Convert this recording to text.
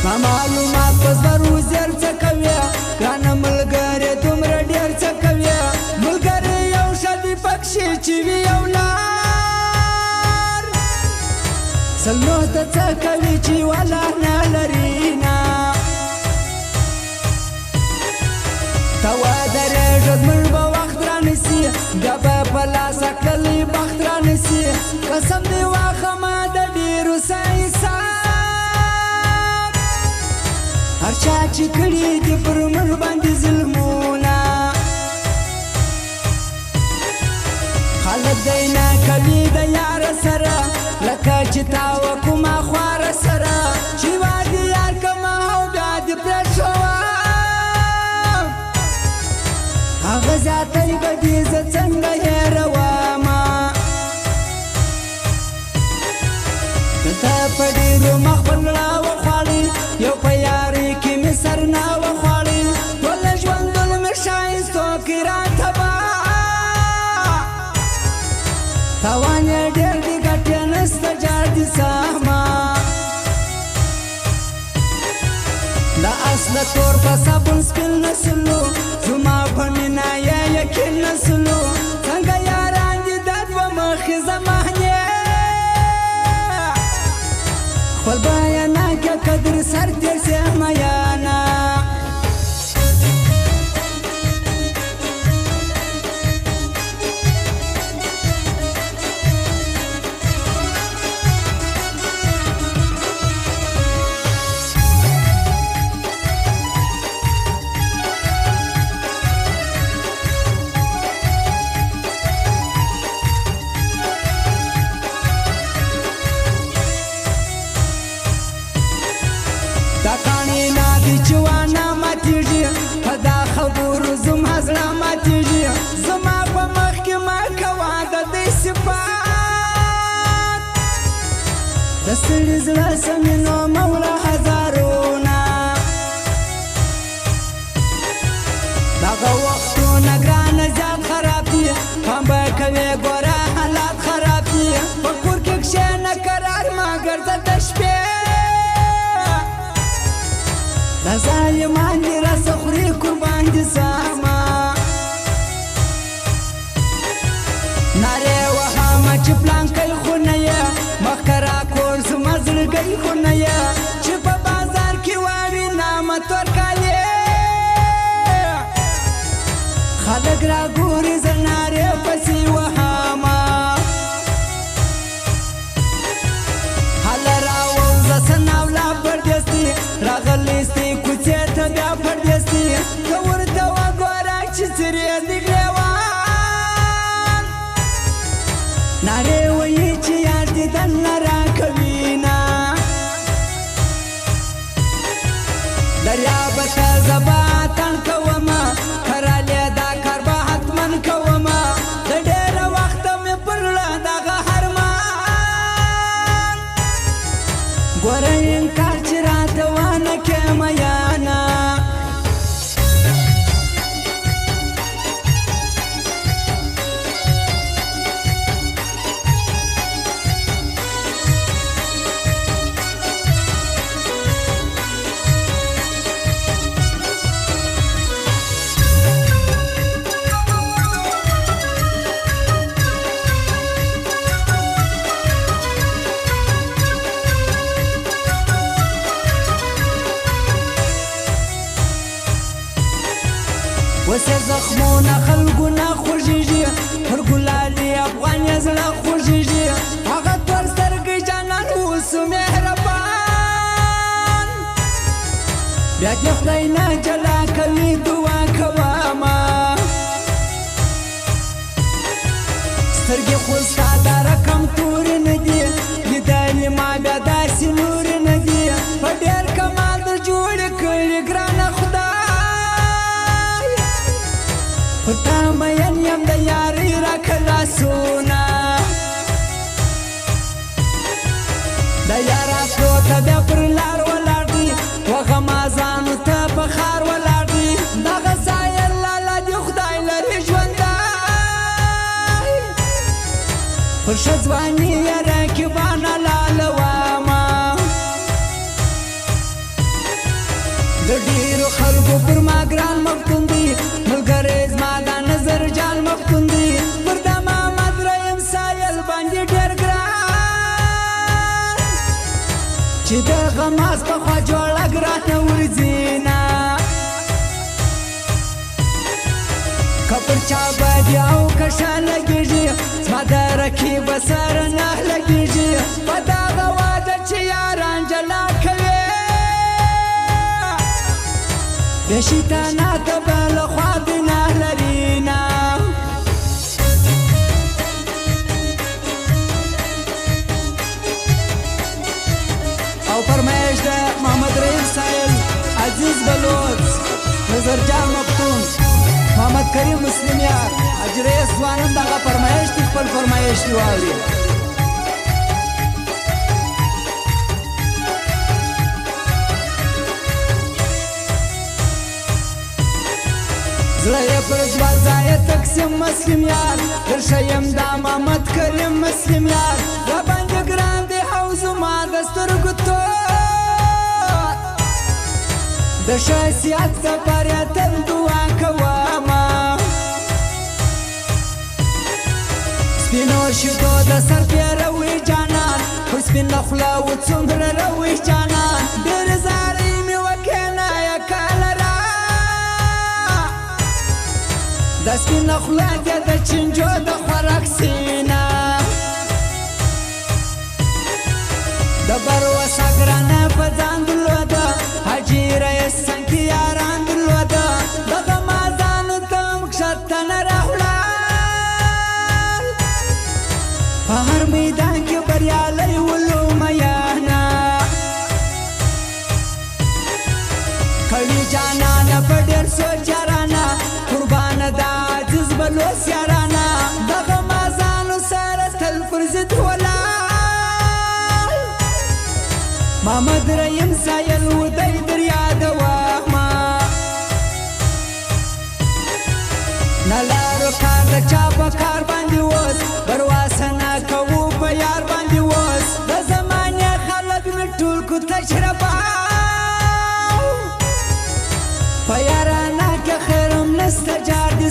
ما معلومات په زرو زر څه کوي ګرانه ملګرې دومره ډېر څه کوي ملګرې یو ښه دي پکښې چې وي یو لار سلو ته څه کوي چې ولا نه لري نه ته ودرېږه زموږ به وخت رانیسي بیا به په لاس کړلی بخت رانیسي قسم دې واخمه د ډېرو سایسان هر چا چې کړي دي پر موږ باندې ظلمونه خلک دی نه کوي د یاره سره لکه چې تا وکومه خواره سره چې وادي یار کمه او بیا دې پرېښوه هغه زیاتی به دې زه څنګه هېرومه ته په ډېرو مخ پر زړه وخواړې یو په یارۍ کې مې سر نه وخواړې ټوله ژوندون مې ښایستو کې راته به تاوان یې ډېر دي ګټې نسته جار دي سمه د اصله تور په صابون سپین نسلو زما په مینه یې یقین نسلو څنګه یاران دي د دوه مخې زمانې خپل بیانه کې قدر سر تېر سي میانه دا کاڼي نادي چې وانه ماتېږي په دا خبرو زما زړه ماتېږي زما په مخ کې مه کوه د دې صفات د ستړي زړه سمینو موله هزارونه دغه وختونه ګرانه زیات خراب دي پام به کوې ګوره حالات خراب دي په کور کې کښېنه قرار مه ګرځه د شپې دا ظالمان دي راسه خوري قربان دي سمه نارې وهمه چې پلانکی خونه یې مخکې راکور زما زړګی خونه یې چې په بازار کې واوي نامه تور کالې خلک راګوري زه نارې پسې وهمه هله راووځه سناوله پردېستې راغلیستې کوڅې ته بیا پردېستې ته ورته وګوره چې څرې دي ګریوان نارې وایي چې یار دې دننه راکوینه دریابه ته زه به اتڼ کومه کرالې دا کار به حتمن کومه د ډېره وخته مې پر زړه دغه هرمان ګوره انکار چې راته وانه کې میانه وسه زخمونه خلکو نه خوږېږي پر ګلالي افغان یې زړه خوږېږي هغه تور سترګی جانان اوس مهربان بیا دې خدای نه جلا کوي دعا کومه سترګې خو ستا دا رقم تورې نه دي لیدلې ما بیا داسې نورې نه دي په ډېر کمال در جوړې کړې ګرانه خدای په تا مین یم د یارۍ راکړه لاسونه د یاراتو ته بیا پر لار ولاړ دي وغمازانو ته په ښار ولاړ دي دغه سایل لاله دې خدای لري ژوندی پر ښه ځواني یې رقیبانه لاله وامه دی ملګری زما دا نظر جال مفتون دی پر د محمد رحیم سایل باندې ډېر ګران چې د غماز په خوا جوړه ګرانه ورځینه که پر چا بدي او که ښه لګېږي زما د رقیب سره نه لګېږي په دغه واده چې یاران جلا کوي بیا شیطانات به له خوا ګناه لري نه او فرمایش د محمد رحیم سایل عزیز بلوچ نظر جان مفتون محمد کریم مسلم یار اجرې ځوانان دغه فرمایش دي خپل فرمایش دي واوري زړه یې پر دوه ځایه تقسیم مسلم یار درشه یم دا محمد کریم مسلم یار راباندې ګران دی او زما د سترګو تور د شخصیت دپاره تل دعا کومه سپینو شیدو د سر پیروي جانان پر سپینه خوله و څومره روي جانان ډېرې زارۍ مې وکړې نایه کاله را دا سپینه خوله دې د چینجو د خوراک سینه د بروسه ګرانه په ځان درلوده حاجي رئیس څنګه یاران درلوده دغه مازانو ته موږ ښکته نه راوړل په هر میدان کې بریالی ولو میانه کوي جانانه په ډېر سوچ یارانه قربانه د عزیز بلوچ یارانه دغه مازانو سره تل پر ضد ولاړ محمد رحیم سایل ودی در یادومه نه لارو کار د چا په کار باندې اوس پرواسه نه کوو په یار باندې اوس د زمانې خلک مې ټول کو تجربه په یارانه کې خیر هم نسته جار دي